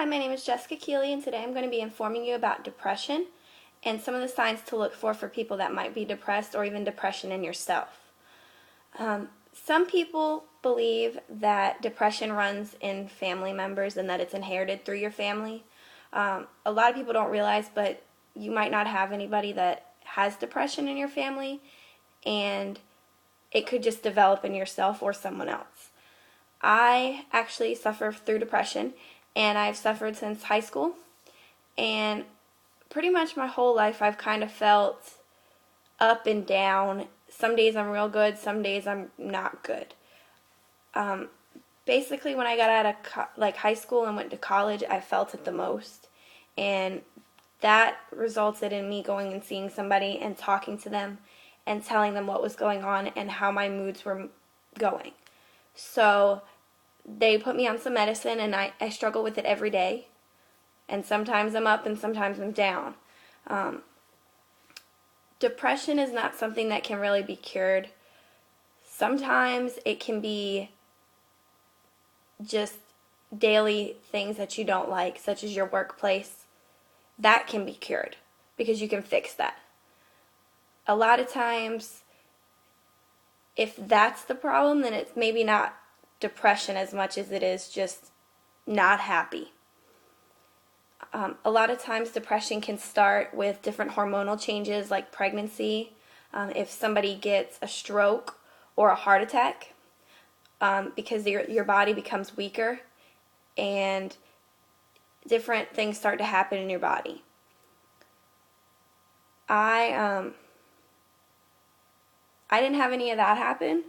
Hi, my name is Jessica Keeley, and today I'm going to be informing you about depression and some of the signs to look for people that might be depressed or even depression in yourself. Some people believe that depression runs in family members and that it's inherited through your family. A lot of people don't realize, but you might not have anybody that has depression in your family, and it could just develop in yourself or someone else. I actually suffer through depression, and I've suffered since high school, and pretty much my whole life I've kind of felt up and down. Some days I'm real good, some days I'm not good. Basically, when I got out of high school and went to college, I felt it the most, and that resulted in me going and seeing somebody and talking to them and telling them what was going on and how my moods were going. So they put me on some medicine, and I struggle with it every day. And sometimes I'm up and sometimes I'm down. Depression is not something that can really be cured. Sometimes it can be just daily things that you don't like, such as your workplace. That can be cured because you can fix that. A lot of times, if that's the problem, then it's maybe not depression as much as it is just not happy. A lot of times depression can start with different hormonal changes like pregnancy, if somebody gets a stroke or a heart attack, because your body becomes weaker and different things start to happen in your body. I didn't have any of that happen,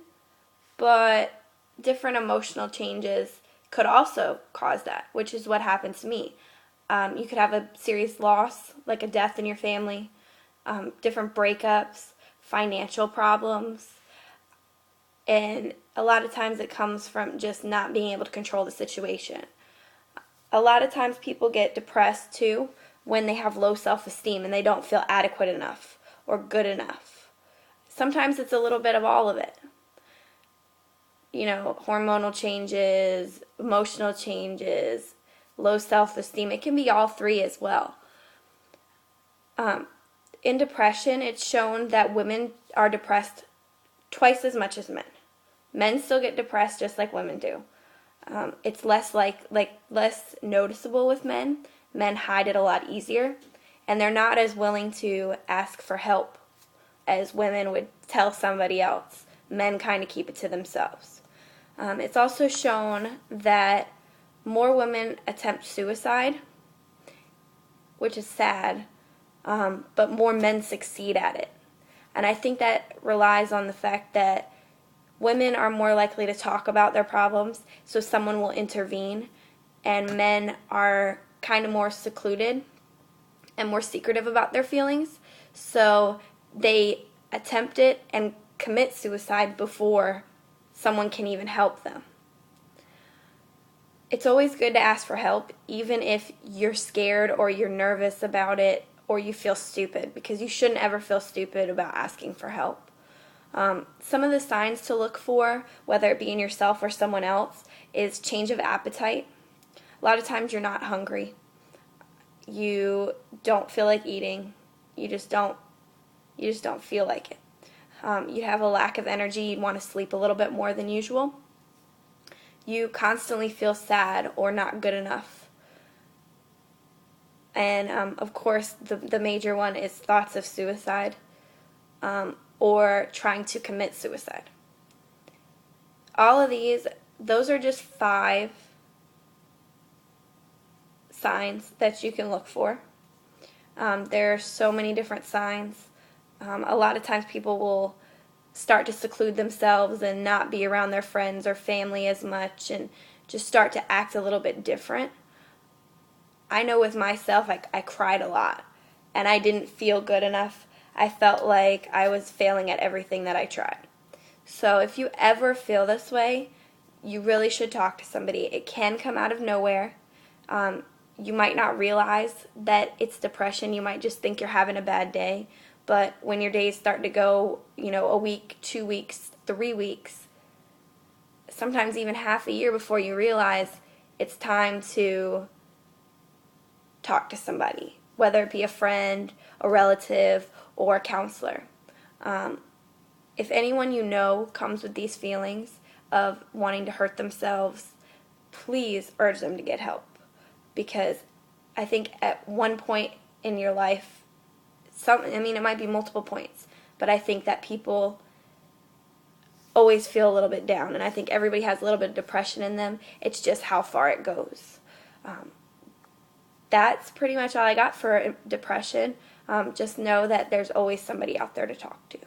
but different emotional changes could also cause that, which is what happened to me. You could have a serious loss, like a death in your family, different breakups, financial problems, and a lot of times it comes from just not being able to control the situation. A lot of times people get depressed too when they have low self-esteem and they don't feel adequate enough or good enough. Sometimes it's a little bit of all of it. Hormonal changes, emotional changes, low self-esteem. It can be all three as well. In depression, it's shown that women are depressed twice as much as men. Men still get depressed just like women do. It's less less noticeable with men. Men hide it a lot easier, and they're not as willing to ask for help as women would tell somebody else. Men kind of keep it to themselves. It's also shown that more women attempt suicide, which is sad, but more men succeed at it. And I think that relies on the fact that women are more likely to talk about their problems, so someone will intervene, and men are kind of more secluded and more secretive about their feelings, so they attempt it and commit suicide before someone can even help them. It's always good to ask for help, even if you're scared or you're nervous about it or you feel stupid, because you shouldn't ever feel stupid about asking for help. Some of the signs to look for, whether it be in yourself or someone else, is change of appetite. A lot of times you're not hungry. You don't feel like eating. You just don't feel like it. You have a lack of energy. You want to sleep a little bit more than usual. You constantly feel sad or not good enough. And of course, the major one is thoughts of suicide or trying to commit suicide. All of those are just 5 signs that you can look for. There are so many different signs. A lot of times people will start to seclude themselves and not be around their friends or family as much and just start to act a little bit different. I know with myself, I cried a lot and I didn't feel good enough. I felt like I was failing at everything that I tried. So if you ever feel this way, you really should talk to somebody. It can come out of nowhere. You might not realize that it's depression. You might just think you're having a bad day. But when your days start to go, a week, 2 weeks, 3 weeks, sometimes even half a year before you realize it's time to talk to somebody, whether it be a friend, a relative, or a counselor. If anyone you know comes with these feelings of wanting to hurt themselves, please urge them to get help. Because I think at one point in your life, it might be multiple points, but I think that people always feel a little bit down, and I think everybody has a little bit of depression in them. It's just how far it goes. That's pretty much all I got for depression. Just know that there's always somebody out there to talk to.